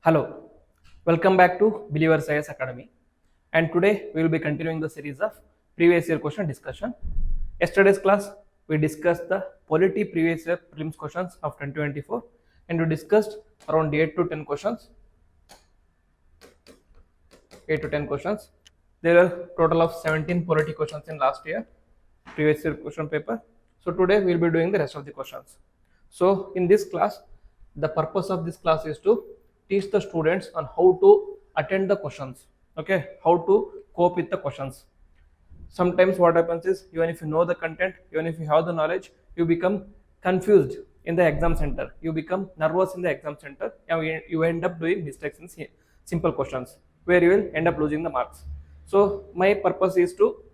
Hello, welcome back to Believer Science Academy. And today we will be continuing the series of previous year question discussion. Yesterday's class we discussed the polity previous year prelims questions of 2024 and we discussed around 8 to 10 questions. 8 to 10 questions. There are total of 17 polity questions in last year previous year question paper. So today we will be doing the rest of the questions. So in this class, the purpose of this class is to teach the students on how to attend the questions, okay, how to cope with the questions. Sometimes what happens is, even if you know the content, even if you have the knowledge, you become confused in the exam center, you become nervous in the exam center, and you end up doing mistakes in simple questions where you will end up losing the marks. So my purpose is to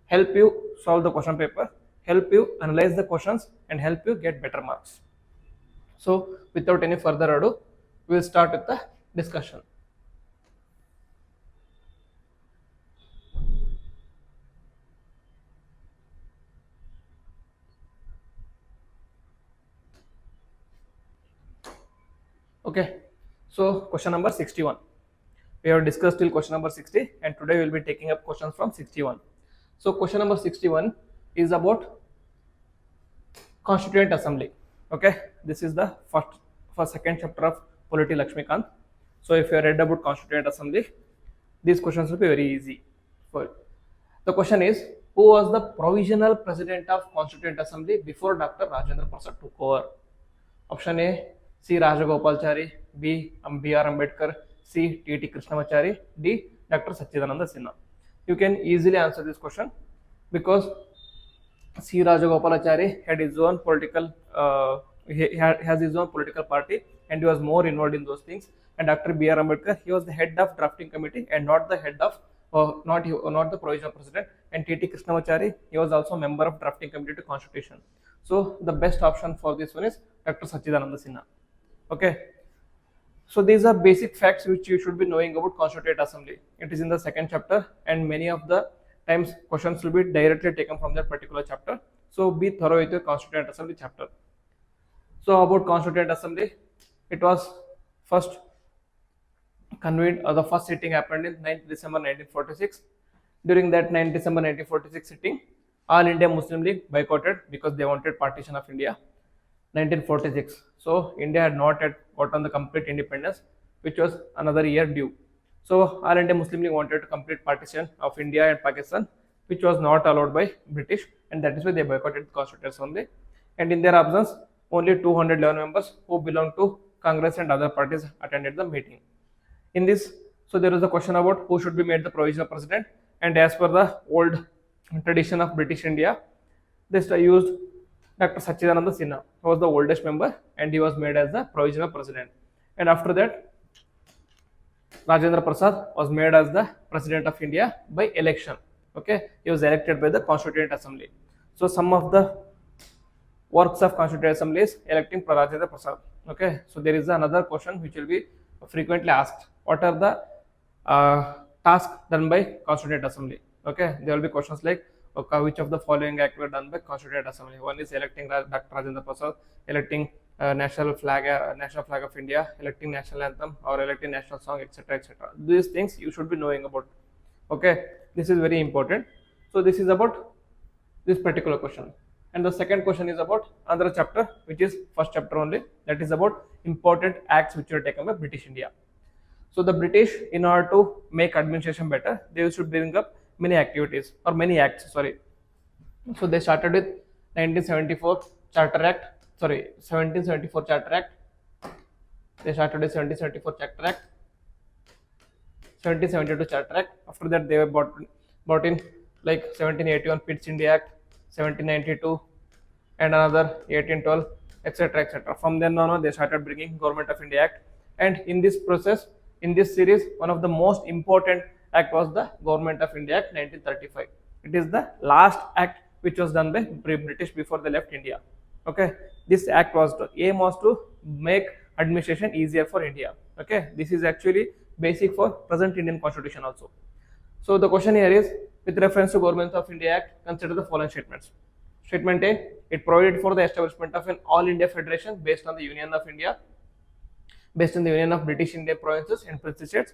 help you solve the question paper, help you analyze the questions, and help you get better marks. So without any further ado, we will start with the discussion. Okay, so question number 61. We have discussed till question number 60 and today we will be taking up questions from 61. So question number 61 is about Constituent Assembly. Okay, this is the second chapter of Polity Lakshmikant. So if you read about Constituent Assembly, these questions will be very easy for you. The question is, who was the provisional president of Constituent Assembly before Dr. Rajendra Prasad took over? Option A, C. Rajagopalachari, B. B.R. Ambedkar, C. T.T. Krishnamachari, D. Dr. Sachidananda Sinha. You can easily answer this question because C. Rajagopalachari had his own political, has his own political party and he was more involved in those things. And Dr. B.R. Ambedkar, he was the head of drafting committee and not the head of, not the provisional president. And T.T. Krishnamachari, he was also a member of drafting committee to constitution. So the best option for this one is Dr. Sachidananda Sinha. Okay. So these are basic facts which you should be knowing about Constituent Assembly. It is in the second chapter and many of the times questions will be directly taken from that particular chapter. So be thorough with your Constituent Assembly chapter. So about Constituent Assembly, it was first convened, the first sitting happened in 9th December 1946. During that 9th December 1946 sitting, All India Muslim League boycotted because they wanted partition of India. 1946. So India had not yet gotten the complete independence, which was another year due. So All India Muslim League wanted to complete partition of India and Pakistan, which was not allowed by British, and that is why they boycotted the Constituent Assembly. And in their absence, only 211 members who belonged to Congress and other parties attended the meeting. In this, so there is a question about who should be made the provisional president, and as per the old tradition of British India, they used Dr. Sachidananda Sinha, who was the oldest member, and he was made as the provisional president. And after that, Rajendra Prasad was made as the president of India by election. Okay, he was elected by the Constituent Assembly. So some of the works of Constituent Assembly is electing Rajendra Prasad. Okay, so there is another question which will be frequently asked. What are the tasks done by Constituent Assembly? Okay, there will be questions like, okay, which of the following acts were done by Constituent Assembly? One is electing Dr. Rajendra Prasad, electing national flag of India, electing national anthem, or electing national song, etc., etc. These things you should be knowing about. Okay, this is very important. So this is about this particular question. And the second question is about another chapter, which is first chapter only. That is about important acts which were taken by British India. So the British, in order to make administration better, they should bring up many activities or many acts. Sorry. So they started with 1974 Charter Act. 1774 Charter Act. They started with 1774 Charter Act. 1772 Charter Act. After that, they were brought in like 1781 Pitt's India Act, 1792, and another 1812, etc., etc. From then on, they started bringing Government of India Act. And in this process, in this series, one of the most important act was the Government of India Act 1935. It is the last act which was done by British before they left India. Okay, this act was to aim was to make administration easier for India. Okay, this is actually basic for present Indian constitution also. So the question here is, with reference to Government of India Act, consider the following statements. Statement A, it provided for the establishment of an all India federation based on the Union of India based on the union of British Indian provinces and princely states.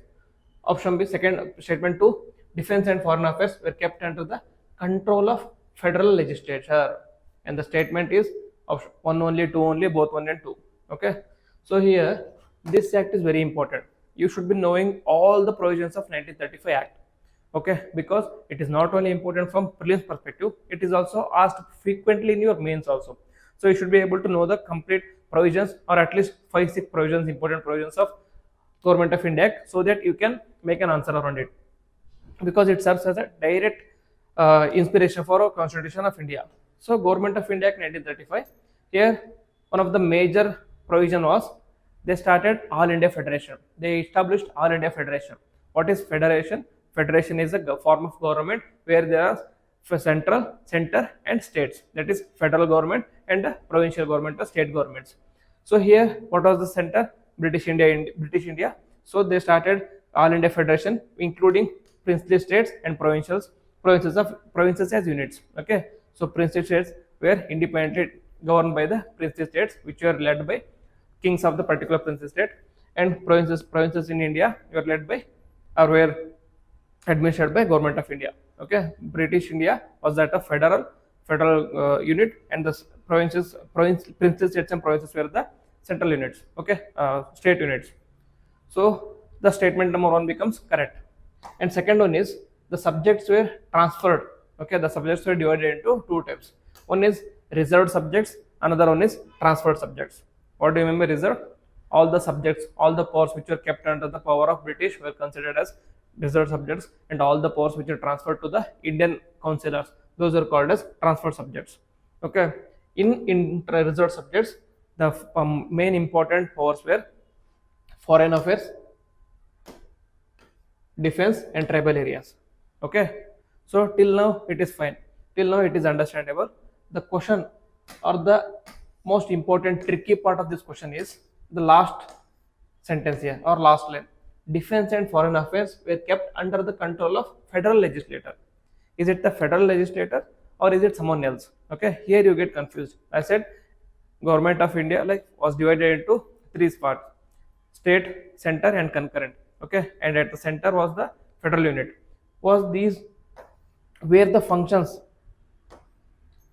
Option B, second statement 2, defense and foreign affairs were kept under the control of federal legislature. And the statement is option 1 only, 2 only, both 1 and 2. Okay. So here, this act is very important. You should be knowing all the provisions of 1935 Act. Okay, because it is not only important from prelims perspective, it is also asked frequently in your mains also. So you should be able to know the complete provisions, or at least 5-6 provisions, important provisions of Government of India Act, so that you can make an answer around it, because it serves as a direct inspiration for our Constitution of India. So Government of India Act 1935, here one of the major provision was they started All India Federation. They established All India Federation. What is federation? Federation is a form of government where there are central, center and states, that is federal government and provincial government or state governments. So here, what was the center? British India. So they started All India Federation, including princely states and provincials as units. Okay, so princely states were independently governed by the princely states, which were led by kings of the particular princely state, and provinces in India were led by, or were administered by Government of India. Okay, British India was that a federal unit, and the princely states and provinces were the central units. Okay, state units. So the statement number 1 becomes correct. And second one is the subjects were transferred. Okay, the subjects were divided into 2 types. One is reserved subjects, another one is transferred subjects. What do you mean by reserved? All the subjects, all the powers which were kept under the power of British were considered as reserved subjects, and all the powers which are transferred to the Indian councillors, those are called as transferred subjects. Okay, in reserved subjects, the main important powers were foreign affairs, defense and tribal areas. Okay, so till now it is fine, till now it is understandable. The question, or the most important tricky part of this question, is the last sentence here, or last line. Defense and foreign affairs were kept under the control of federal legislator. Is it the federal legislator or is it someone else? Okay, here you get confused. I said Government of India was divided into 3 parts: state, center and concurrent. Okay, and at the center was the federal unit. Was these where the functions,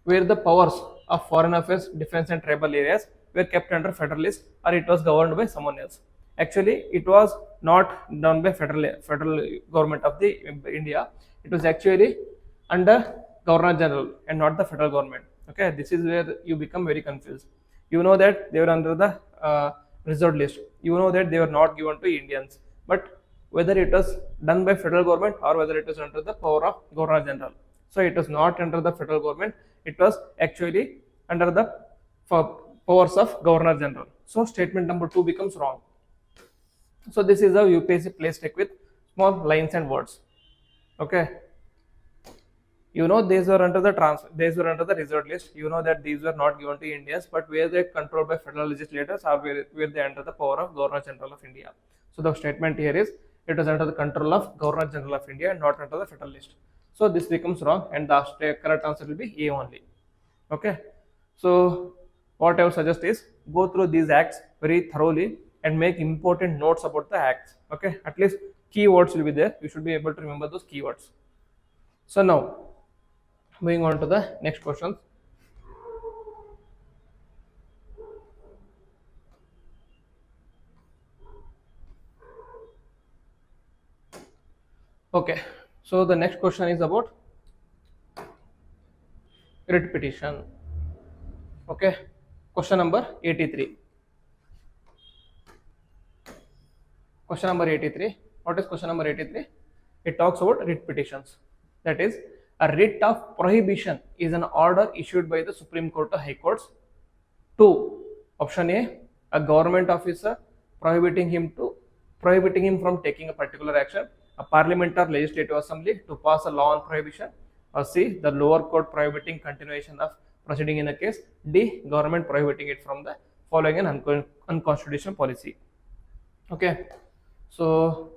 where the powers of foreign affairs, defense and tribal areas were kept under federalist, or it was governed by someone else? Actually, it was not done by federal government of the India. It was actually under Governor General and not the federal government. Okay, this is where you become very confused. You know that they were under the reserved list. You know that they were not given to Indians. But whether it was done by federal government or whether it was under the power of Governor General. So it was not under the federal government. It was actually under the powers of Governor General. So statement number 2 becomes wrong. So this is how UPSC plays trick with small lines and words. Okay, you know these were under the reserved list. You know that these were not given to Indians, but were they controlled by federal legislators, or were they under the power of Governor General of India? So the statement here is it was under the control of Governor General of India and not under the federal list. So this becomes wrong, and the correct answer will be A only. Okay, so what I would suggest is go through these acts very thoroughly and make important notes about the acts. Okay, at least keywords will be there. You should be able to remember those keywords. So now moving on to the next questions. Okay, so the next question is about writ petition. Okay, question number 83. Question number 83. What is question number 83? It talks about writ petitions. That is, a writ of prohibition is an order issued by the Supreme Court or High Courts to, option A government officer prohibiting him from taking a particular action, a parliament or legislative assembly to pass a law on prohibition, or C, the lower court prohibiting continuation of proceeding in a case, D, government prohibiting it from the following an unconstitutional policy. Okay, so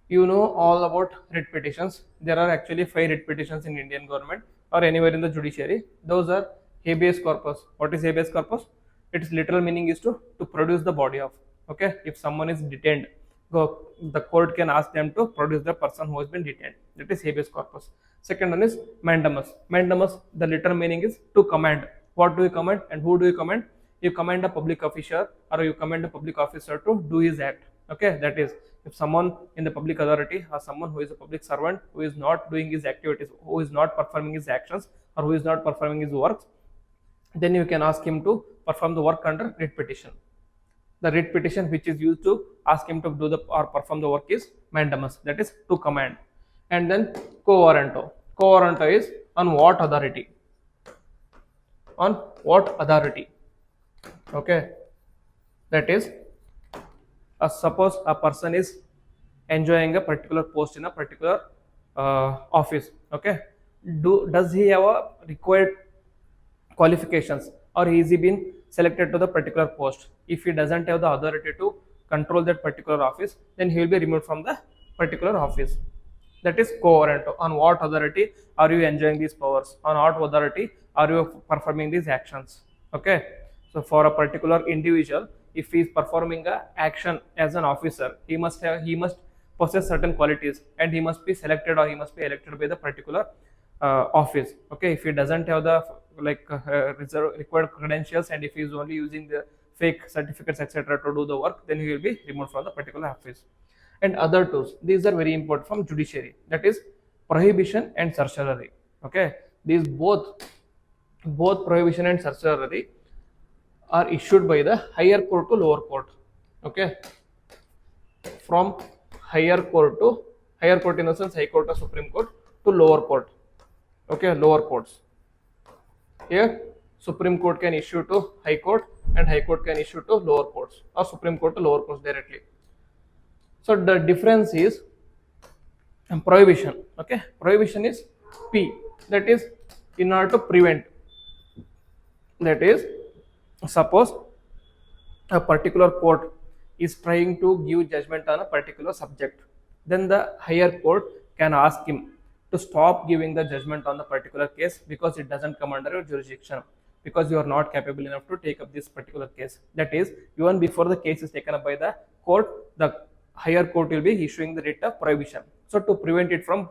you know all about writ petitions. There are actually 5 writ petitions in Indian government or anywhere in the judiciary. Those are habeas corpus. What is habeas corpus? Its literal meaning is to produce the body of. Okay, if someone is detained, the court can ask them to produce the person who has been detained. That is habeas corpus. Second one is mandamus. Mandamus, the literal meaning is to command. What do you command and who do you command? You command a public officer or you command a public officer to do his act. Okay, that is, if someone in the public authority or someone who is a public servant who is not doing his activities, who is not performing his actions, or who is not performing his works, then you can ask him to perform the work under writ petition. The writ petition which is used to ask him to do the or perform the work is mandamus, that is to command. And then quo warranto. Quo warranto is on what authority? On what authority? Okay, that is, suppose a person is enjoying a particular post in a particular office. Okay, does he have a required qualifications, or is he been selected to the particular post? If he doesn't have the authority to control that particular office, then he will be removed from the particular office. That is quo warranto. On what authority are you enjoying these powers? On what authority are you performing these actions? Okay, so for a particular individual, if he is performing a action as an officer, he must possess certain qualities, and he must be selected or he must be elected by the particular office. Okay, if he doesn't have the required credentials, and if he is only using the fake certificates etc. to do the work, then he will be removed from the particular office. And other tools, these are very important from judiciary, that is prohibition and certiorari. Okay, these both prohibition and certiorari are issued by the higher court to lower court. Okay, from higher court in the sense high court or supreme court to lower court. Okay, lower courts. Here supreme court can issue to high court and high court can issue to lower courts, or supreme court to lower courts directly. So the difference is prohibition. Okay, prohibition is P, that is in order to prevent. That is, suppose a particular court is trying to give judgment on a particular subject, then the higher court can ask him to stop giving the judgment on the particular case because it doesn't come under your jurisdiction, because you are not capable enough to take up this particular case. That is, even before the case is taken up by the court, the higher court will be issuing the writ of prohibition, so to prevent it from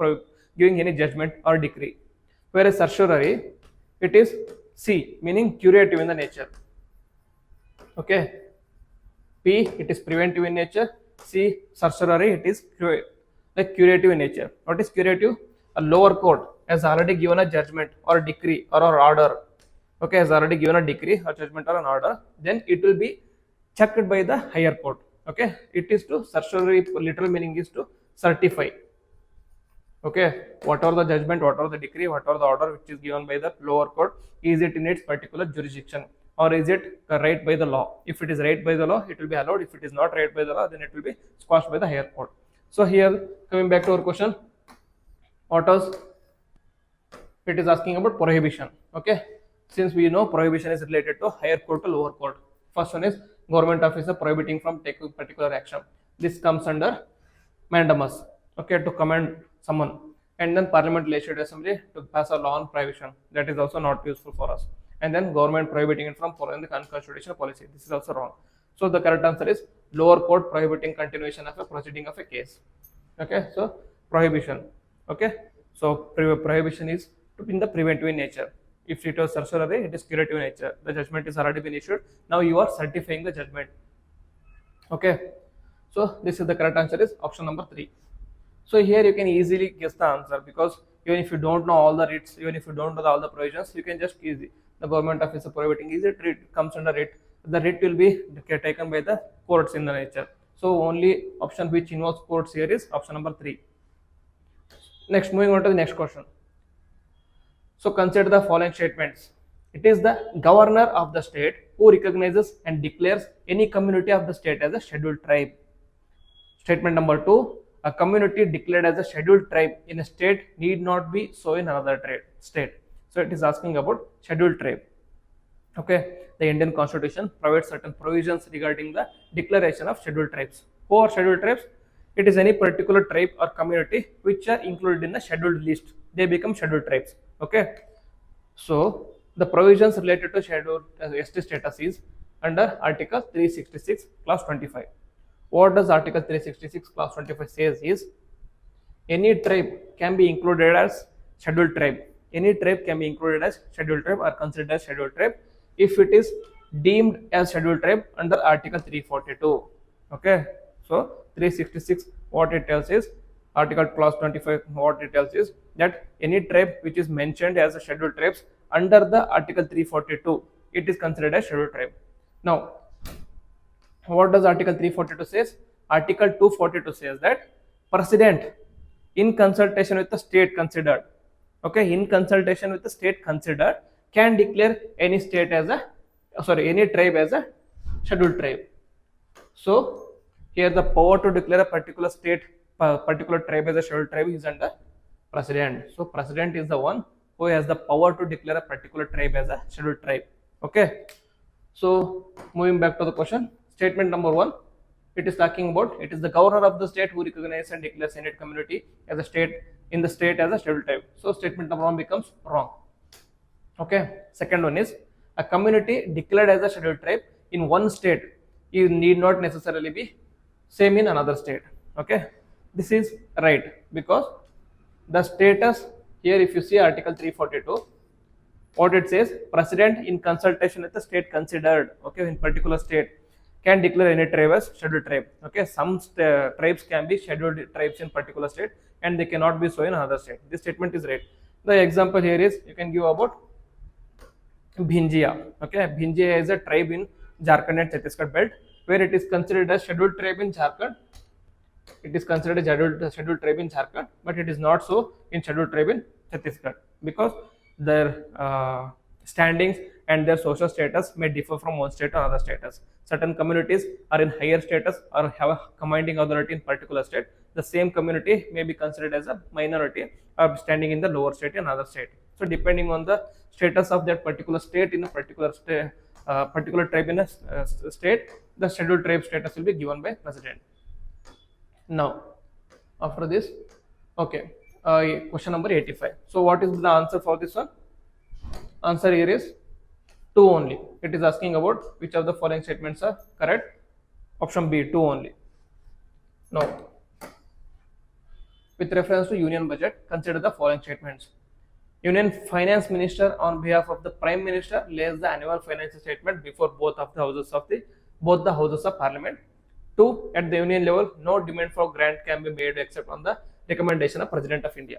giving any judgment or decree. Whereas certiorari, it is C, meaning curative in the nature. Okay, P, it is preventive in nature. C, certiorari, it is curative in nature. What is curative? A lower court has already given a judgment or decree or order. Okay, has already given a decree or judgment or an order, then it will be checked by the higher court. Okay, it is to certiorari, literal meaning is to certify. Okay, whatever the judgment, whatever the decree, whatever the order which is given by the lower court, is it in its particular jurisdiction, or is it right by the law? If it is right by the law, it will be allowed. If it is not right by the law, then it will be squashed by the higher court. So here, coming back to our question, what was it is asking about prohibition. Okay, since we know prohibition is related to higher court to lower court. First one is government officer prohibiting from taking particular action. This comes under mandamus. Okay, to command someone. And then parliament legislative assembly to pass a law on prohibition. That is also not useful for us. And then government prohibiting it from following the unconstitutional policy. This is also wrong. So the correct answer is lower court prohibiting continuation of a proceeding of a case. Okay, so prohibition. Okay, so prohibition is in the preventive in nature. If it was certiorari, it is curative in nature. The judgment is already been issued. Now you are certifying the judgment. Okay, so this is the correct answer is option number 3. So here you can easily guess the answer, because even if you don't know all the writs, even if you don't know all the provisions, you can just easy. The government officer prohibiting, is it writ, comes under writ. The writ will be taken by the courts in the nature. So only option which involves courts here is option number 3. Next, moving on to the next question. So consider the following statements. It is the governor of the state who recognizes and declares any community of the state as a scheduled tribe. Statement number 2. A community declared as a scheduled tribe in a state need not be so in another state. So it is asking about scheduled tribe. Okay, the Indian Constitution provides certain provisions regarding the declaration of scheduled tribes. Who are scheduled tribes? It is any particular tribe or community which are included in the scheduled list. They become scheduled tribes. Okay, so the provisions related to scheduled ST status is under Article 366 clause 25. What does Article 366 clause 25 says is, any tribe can be included as scheduled tribe. Any tribe can be included as scheduled tribe or considered as scheduled tribe if it is deemed as scheduled tribe under Article 342. Okay, so 366 what it tells is, Article clause 25 what it tells is that any tribe which is mentioned as a scheduled tribes under the Article 342, it is considered as scheduled tribe. Now, what does Article 342 says? Article 242 says that President, in consultation with the state considered, okay, in consultation with the state considered, can declare any state as a, any tribe as a scheduled tribe. So here the power to declare a particular state, particular tribe as a scheduled tribe is under President. So President is the one who has the power to declare a particular tribe as a scheduled tribe. Okay. So moving back to the question, statement number 1, it is talking about, it is the governor of the state who recognizes and declares any community as a state in the state as a scheduled tribe. So statement number 1 becomes wrong. Okay. Second one is, a community declared as a scheduled tribe in one state, you need not necessarily be same in another state. Okay. This is right, because the status here, if you see Article 342, what it says, President in consultation with the state considered, okay, in particular state, can declare any tribe as scheduled tribe. Okay, some tribes can be scheduled tribes in particular state and they cannot be so in another state. This statement is right. The example here is, you can give about Bhinjia. Okay, Bhinjia is a tribe in Jharkhand and Chhattisgarh belt, where it is considered as scheduled tribe in Jharkhand. It is considered a scheduled tribe in Jharkhand, but it is not so in scheduled tribe in Chhattisgarh, because their standings and their social status may differ from one state to another status. Certain communities are in higher status or have a commanding authority in particular state. The same community may be considered as a minority or standing in the lower state in another state. So depending on the status of that particular state in a particular state, particular tribe in a state, the scheduled tribe status will be given by President. Now, after this, okay, question number 85. So what is the answer for this one? Answer here is 2 only. It is asking about which of the following statements are correct. Option B, 2 only. Now, with reference to union budget, consider the following statements. Union Finance Minister on behalf of the Prime Minister lays the annual financial statement before both the houses of Parliament. 2, at the union level, no demand for grant can be made except on the recommendation of President of India.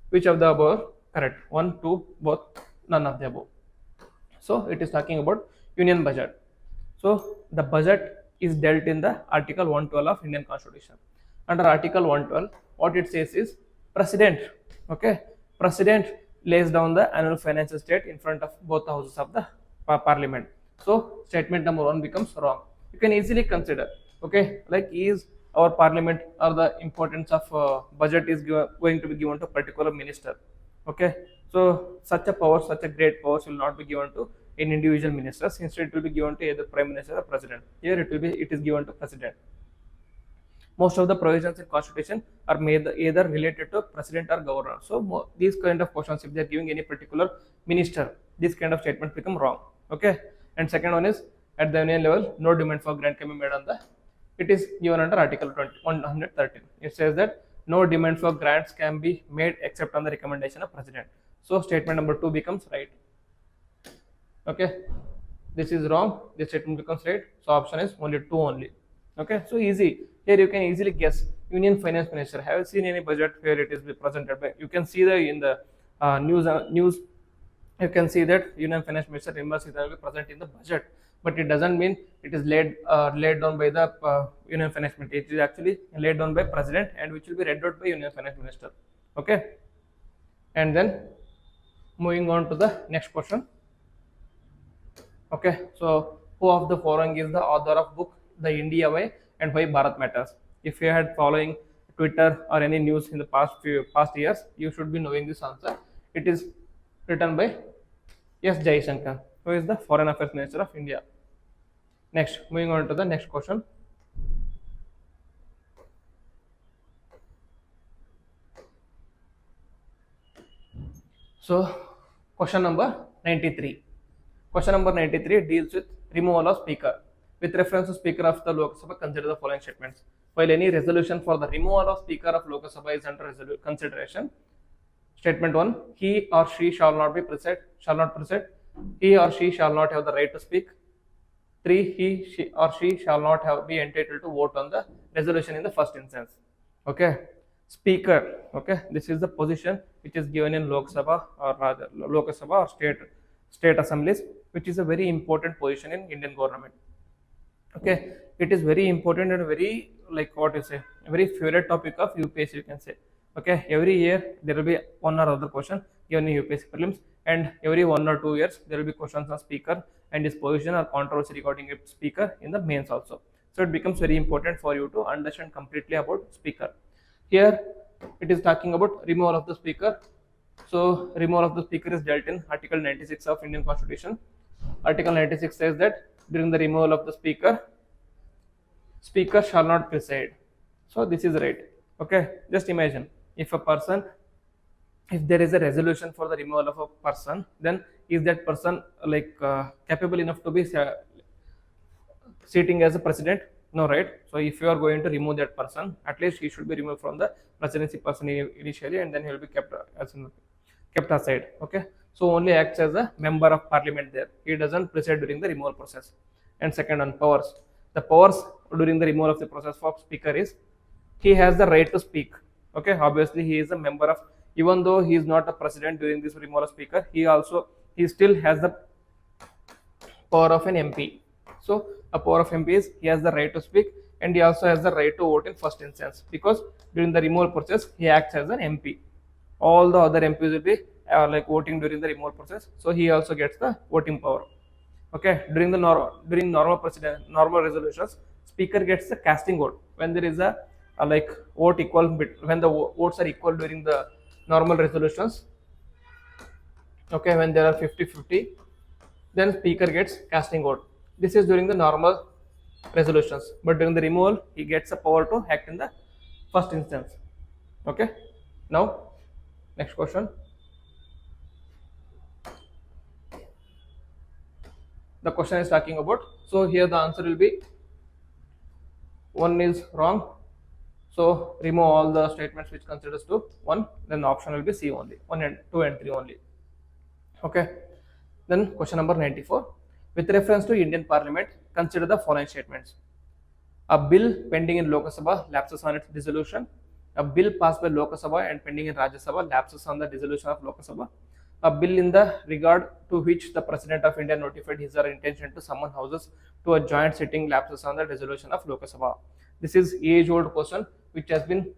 Which of the above correct? 1, 2, both, none of the above. So it is talking about union budget. So the budget is dealt in the Article 112 of Indian Constitution. Under Article 112, what it says is, President, okay, President lays down the annual financial state in front of both the houses of the Parliament. So statement number 1 becomes wrong. You can easily consider, okay, like, is our Parliament or the importance of budget is going to be given to a particular minister. Okay, so such a power, such a great power will not be given to an individual ministers. Instead, it will be given to either Prime Minister or President. Here it is given to President. Most of the provisions in Constitution are made either related to President or Governor. So these kind of questions, if they are giving any particular minister, this kind of statement become wrong. Okay, and second one is, at the union level, no demand for grant can be made on the. It is given under Article 113. It says that no demand for grants can be made except on the recommendation of President. So statement number 2 becomes right. Okay, this is wrong. This statement becomes right. So option is only 2 only. Okay, so easy. Here you can easily guess. Union Finance Minister. Have you seen any budget where it is presented by? You can see in the news. You can see that Union Finance Minister Nirmala Sitharaman will be present in the budget, but it doesn't mean it is laid down by the Union Finance Minister. It is actually laid down by President, and which will be read out by Union Finance Minister. Okay, and then moving on to the next question. Okay, so who of the following is the author of book The India Way and Why Bharat Matters? If you had following Twitter or any news in the past years, you should be knowing this answer. It is written by S. Jaishankar, who is the Foreign Affairs Minister of India. Next, moving on to the next question. So, question number 93. Question number 93 deals with removal of speaker. With reference to speaker of the Lok Sabha, consider the following statements. While any resolution for the removal of speaker of Lok Sabha is under consideration, statement 1, he or she shall not preside. He or she shall not have the right to speak. 3, she or she shall not be entitled to vote on the resolution in the first instance. Okay, speaker. Okay, this is the position which is given in Lok Sabha or rather Lok Sabha or state assemblies, which is a very important position in Indian government. Okay, it is very important and very, like what you say, a very favorite topic of UPSC, you can say. Okay, every year there will be one or other question given in UPSC prelims, and every 1 or 2 years there will be questions on speaker and his position or controversy regarding a speaker in the mains also. So it becomes very important for you to understand completely about speaker. Here it is talking about removal of the speaker. So removal of the speaker is dealt in Article 96 of Indian Constitution. Article 96 says that during the removal of the speaker shall not preside. So this is right. Okay, just imagine if there is a resolution for the removal of a person, then is that person capable enough to be sitting as a president? No, right? So if you are going to remove that person, at least he should be removed from the presidency person initially, and then he will be kept aside. Okay, so only acts as a member of parliament there. He doesn't preside during the removal process. And second, on powers. The powers during the removal of the process for speaker is he has the right to speak. Okay, obviously he is a member of, even though he is not a president during this removal of speaker, he still has the power of an MP. So a power of MP is he has the right to speak, and he also has the right to vote in first instance, because during the removal process he acts as an MP. All the other MPs will be voting during the removal process, so he also gets the voting power. Okay, during normal resolutions, speaker gets the casting vote when there is a vote equal when the votes are equal during the normal resolutions. Okay, when there are 50-50, then speaker gets casting vote. This is during the normal resolutions, but during the removal he gets the power to act in the first instance. Okay, now next question. The question is talking about, so here the answer will be 1 is wrong, so remove all the statements which considers to 1, then the option will be C only, 1 and 2 and 3 only. Okay, then question number 94. With reference to Indian Parliament, consider the following statements. A bill pending in Lok Sabha lapses on its dissolution. A bill passed by Lok Sabha and pending in Rajya Sabha lapses on the dissolution of Lok Sabha. A bill in the regard to which the President of India notified his or her intention to summon houses to a joint sitting lapses on the dissolution of Lok Sabha. This is age-old question which has been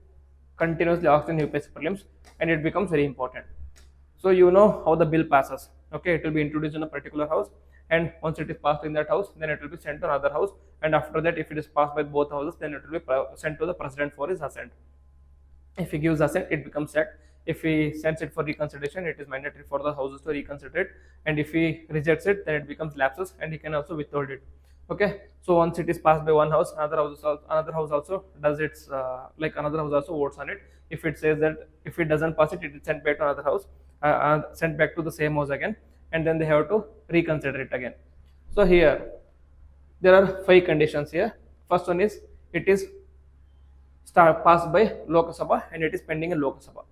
continuously asked in UPSC prelims, and it becomes very important. So you know how the bill passes. Okay, it will be introduced in a particular house, and once it is passed in that house, then it will be sent to another house, and after that, if it is passed by both houses, then it will be sent to the president for his assent. If he gives assent, it becomes act. If he sends it for reconsideration, it is mandatory for the houses to reconsider it, and if he rejects it, then it becomes lapses, and he can also withhold it. Okay, so once it is passed by one house, another house also does its another house also votes on it. If it says that if it doesn't pass it, it is sent back to another house, sent back to the same house again, and then they have to reconsider it again. So here there are 5 conditions here. First one is it is passed by Lok Sabha and it is pending in Lok Sabha.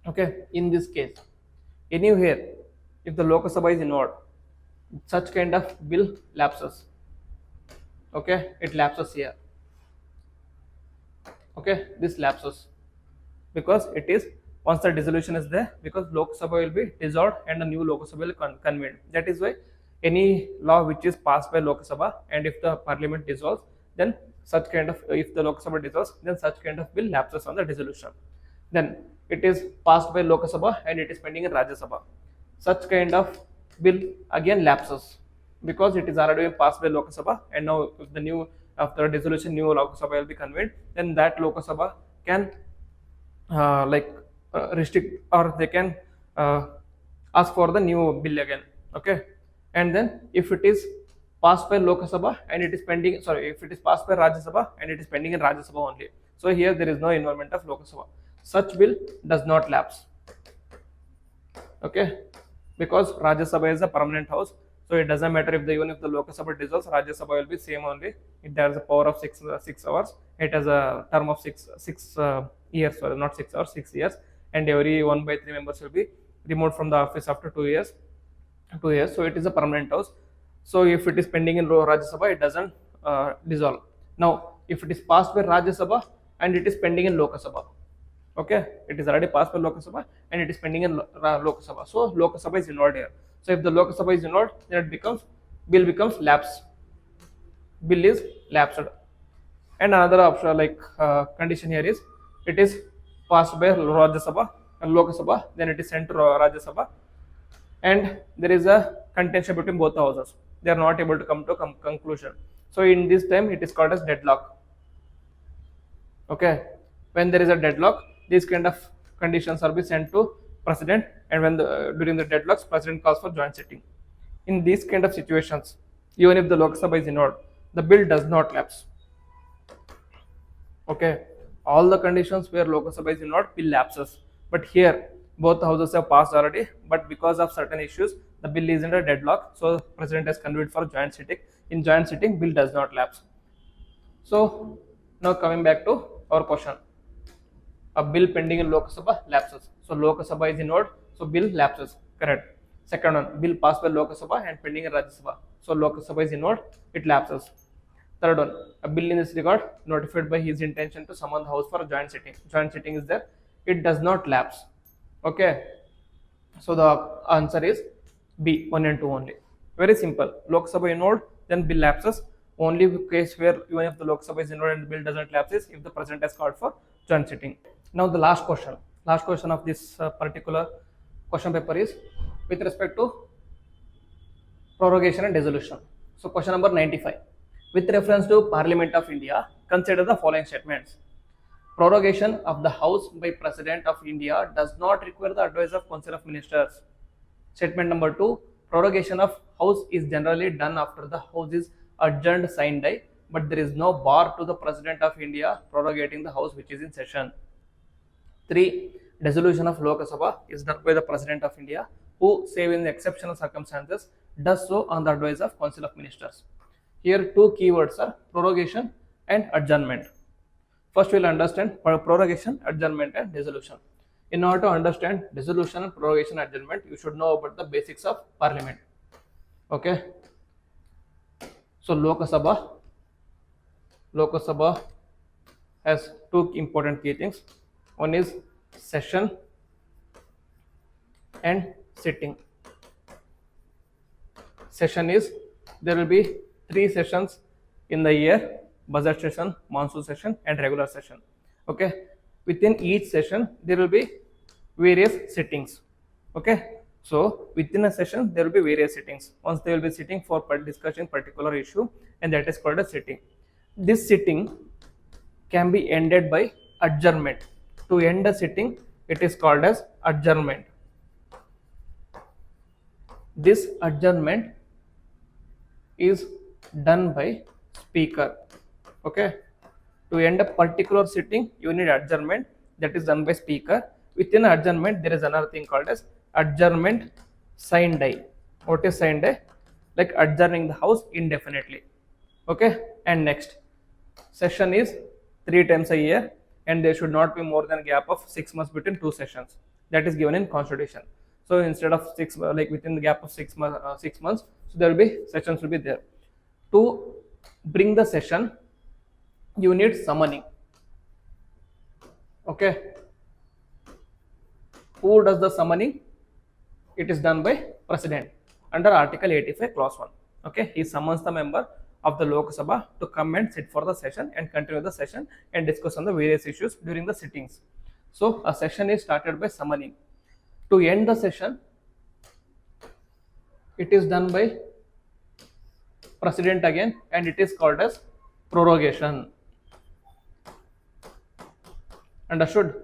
Okay, in this case, anywhere if the Lok Sabha is involved, such kind of bill lapses. Okay, it lapses here. Okay, this lapses because it is, once the dissolution is there, because Lok Sabha will be dissolved and a new Lok Sabha will convened. That is why any law which is passed by Lok Sabha, and if the parliament dissolves, then such kind of, if the Lok Sabha dissolves, then such kind of bill lapses on the dissolution. Then it is passed by Lok Sabha and it is pending in Rajya Sabha. Such kind of bill again lapses because it is already been passed by Lok Sabha, and now if the new, after dissolution, new Lok Sabha will be convened, then that Lok Sabha can restrict, or they can ask for the new bill again. Okay, and then if it is passed by Lok Sabha and it is pending, if it is passed by Rajya Sabha and it is pending in Rajya Sabha only, so here there is no involvement of Lok Sabha, such bill does not lapse. Okay, because Rajya Sabha is a permanent house, So it doesn't matter if even if the Lok Sabha dissolves, Rajya Sabha will be same only. It has a power of 6 hours. It has a term of six years, sorry, not 6 hours, 6 years, and every 1/3 members will be removed from the office after 2 years. 2 years. So it is a permanent house. So if it is pending in Rajya Sabha, it doesn't dissolve. Now, if it is passed by Rajya Sabha and it is pending in Lok Sabha, okay, it is already passed by Lok Sabha and it is pending in Lok Sabha. So Lok Sabha is involved here. So if the Lok Sabha is involved, then it becomes bill becomes lapse. Bill is lapsed. And another option condition here is it is passed by Rajya Sabha and Lok Sabha, then it is sent to Rajya Sabha, and there is a contention between both the houses. They are not able to come to a conclusion. So in this time, it is called as deadlock. Okay, when there is a deadlock, these kind of conditions are be sent to president, and when during the deadlocks, president calls for joint sitting. In these kind of situations, even if the Lok Sabha is involved, the bill does not lapse. Okay, all the conditions where Lok Sabha is involved, bill lapses. But here, both houses have passed already, but because of certain issues, the bill is in a deadlock. So president has convened for joint sitting. In joint sitting, bill does not lapse. So now coming back to our question, a bill pending in Lok Sabha lapses. So Lok Sabha is involved, so bill lapses. Correct. Second one, bill passed by Lok Sabha and pending in Rajya Sabha. So Lok Sabha is involved, it lapses. Third one, a bill in this regard notified by his intention to summon the house for a joint sitting. Joint sitting is there, it does not lapse. Okay, so the answer is B, 1 and 2 only. Very simple. Lok Sabha involved, then bill lapses. Only case where even if the Lok Sabha is involved and the bill doesn't lapse is if the president has called for joint sitting. Now the last question of this particular question paper is with respect to prorogation and dissolution. So question number 95. With reference to Parliament of India, consider the following statements. Prorogation of the House by President of India does not require the advice of Council of Ministers. Statement number 2. Prorogation of House is generally done after the House is adjourned sine die, but there is no bar to the President of India prorogating the House which is in session. 3. Dissolution of Lok Sabha is done by the President of India, who, save in exceptional circumstances, does so on the advice of Council of Ministers. Here two keywords are prorogation and adjournment. First we will understand prorogation, adjournment and dissolution. In order to understand dissolution, prorogation, adjournment, you should know about the basics of Parliament. Okay. So Lok Sabha has two important key things. One is session and sitting. Session is, there will be 3 sessions in the year: budget session, monsoon session and regular session. Okay, within each session there will be various sittings. Okay, so within a session there will be various sittings. Once they will be sitting for discussing particular issue, and that is called a sitting. This sitting can be ended by adjournment. To end a sitting, it is called as adjournment. This adjournment is done by speaker. Okay, to end a particular sitting you need adjournment, that is done by speaker. Within adjournment there is another thing called as adjournment sine die. What is sine die? Like adjourning the house indefinitely. Okay, and next, session is 3 times a year and there should not be more than a gap of 6 months between 2 sessions. That is given in constitution. So instead of 6, like within the gap of 6 months, so there will be sessions will be there. To bring the session, you need summoning. Okay, who does the summoning? It is done by president under article 85 clause 1. Okay, he summons the member of the Lok Sabha to come and sit for the session and continue the session and discuss on the various issues during the sittings. So a session is started by summoning. To end the session, it is done by president again, and it is called as prorogation. Understood?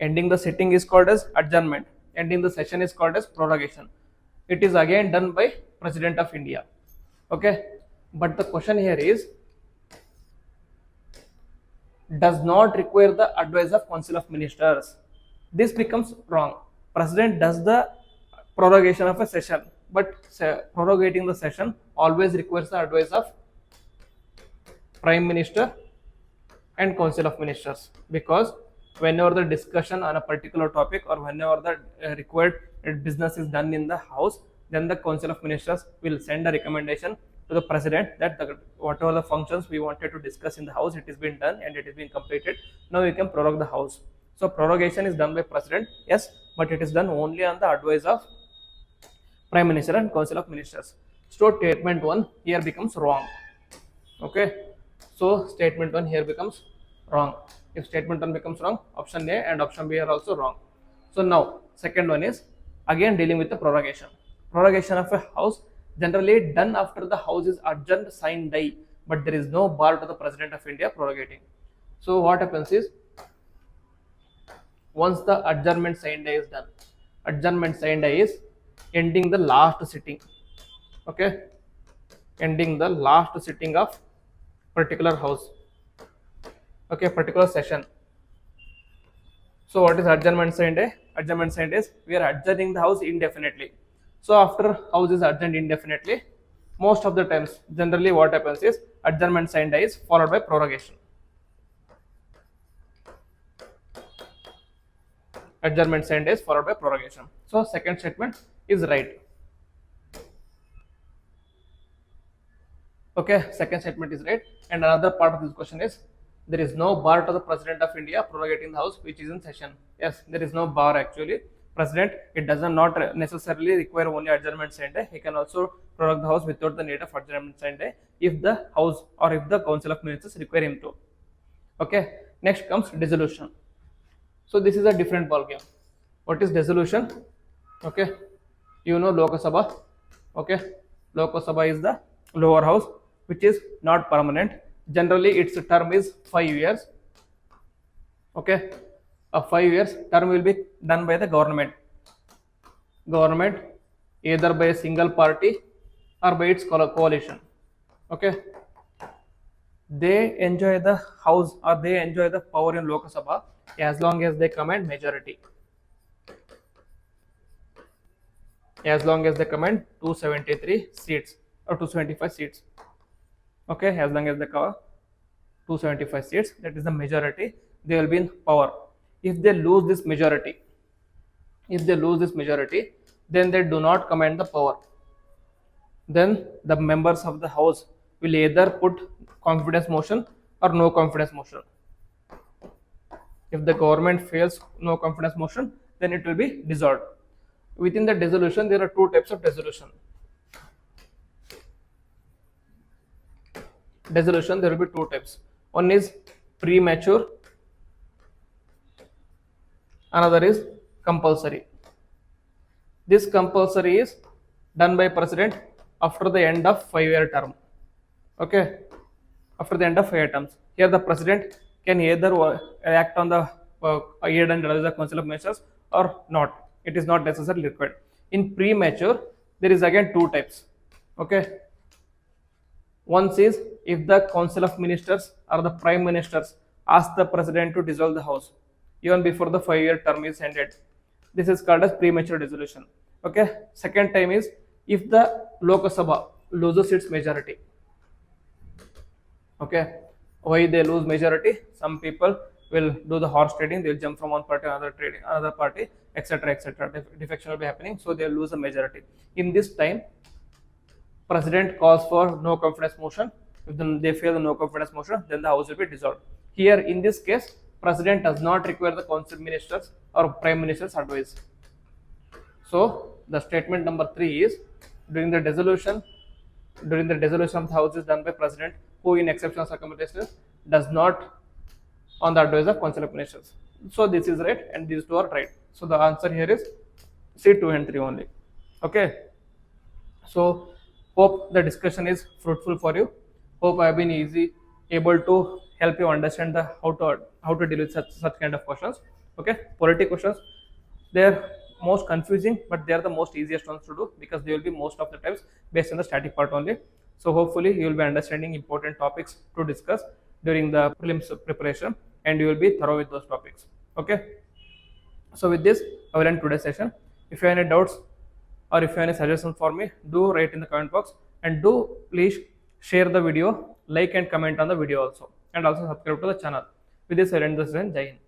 Ending the sitting is called as adjournment. Ending the session is called as prorogation. It is again done by President of India. Okay, but the question here is, does not require the advice of Council of Ministers. This becomes wrong. President does the prorogation of a session, but prorogating the session always requires the advice of Prime Minister and Council of Ministers, because whenever the discussion on a particular topic or whenever the required business is done in the House, then the Council of Ministers will send a recommendation to the President that whatever the functions we wanted to discuss in the House, it has been done and it has been completed. Now we can prorogue the House. So prorogation is done by President, yes, but it is done only on the advice of Prime Minister and Council of Ministers. So statement 1 here becomes wrong. Okay, so statement 1 here becomes wrong. If statement 1 becomes wrong, option A and option B are also wrong. So now second one is again dealing with the prorogation. Prorogation of a house generally done after the house is adjourned sine die, but there is no bar to the President of India prorogating. So what happens is, once the adjournment sine die is done, adjournment sine die is ending the last sitting. Okay, ending the last sitting of particular house. Okay, particular session. So what is adjournment sine die? Adjournment sine die is we are adjourning the house indefinitely. So after house is adjourned indefinitely, most of the times generally what happens is adjournment sine die is followed by prorogation. Adjournment sine die is followed by prorogation. So second statement is right. Okay, second statement is right. And another part of this question is, there is no bar to the President of India prorogating the house which is in session. Yes, there is no bar actually. President, it does not necessarily require only adjournment sine die. He can also prorogue the house without the need of adjournment sine die if the house or if the Council of Ministers require him to. Okay, next comes dissolution. So this is a different ball game. What is dissolution? Okay, you know Lok Sabha. Okay, Lok Sabha is the lower house which is not permanent. Generally its term is 5 years. Okay, a 5 years term will be done by the government either by a single party or by its coalition. Okay, they enjoy the house or they enjoy the power in Lok Sabha as long as they command majority, as long as they command 273 seats or 275 seats. Okay, as long as they cover 275 seats, that is the majority, they will be in power. If they lose this majority, then they do not command the power. Then the members of the house will either put confidence motion or no confidence motion. If the government fails no confidence motion, then it will be dissolved. Within the dissolution, there are two types of dissolution. Dissolution, there will be two types. One is premature, another is compulsory. This compulsory is done by President after the end of 5-year term. Okay, after the end of 5 terms. Here the President can either act on the aid and advise the Council of Ministers or not. It is not necessarily required. In premature, there is again two types. Okay, one is if the Council of Ministers or the Prime Ministers ask the President to dissolve the House even before the 5-year term is ended. This is called as premature dissolution. Okay, second time is if the Lok Sabha loses its majority. Okay, why they lose majority? Some people will do the horse trading, they will jump from one party to another party, etc. etc. Defection will be happening, so they will lose the majority. In this time, President calls for no confidence motion. If they fail the no confidence motion, then the house will be dissolved. Here in this case, President does not require the Council Ministers or Prime Minister's advice. So the statement number 3 is during the dissolution of the house is done by President, who in exceptional circumstances does not on the advice of Council of Ministers. So this is right and these two are right. So the answer here is C, 2 and 3 only. Okay. So hope the discussion is fruitful for you. Hope I have been able to help you understand the how to deal with such kind of questions. Okay, polity questions, they are most confusing, but they are the most easiest ones to do because they will be most of the times based on the static part only. So hopefully you will be understanding important topics to discuss during the prelims preparation and you will be thorough with those topics. Okay, so with this I will end today's session. If you have any doubts, or if you have any suggestions for me, do write in the comment box, and do please share the video, like and comment on the video also, and also subscribe to the channel. With this I end this session. Jai Hind.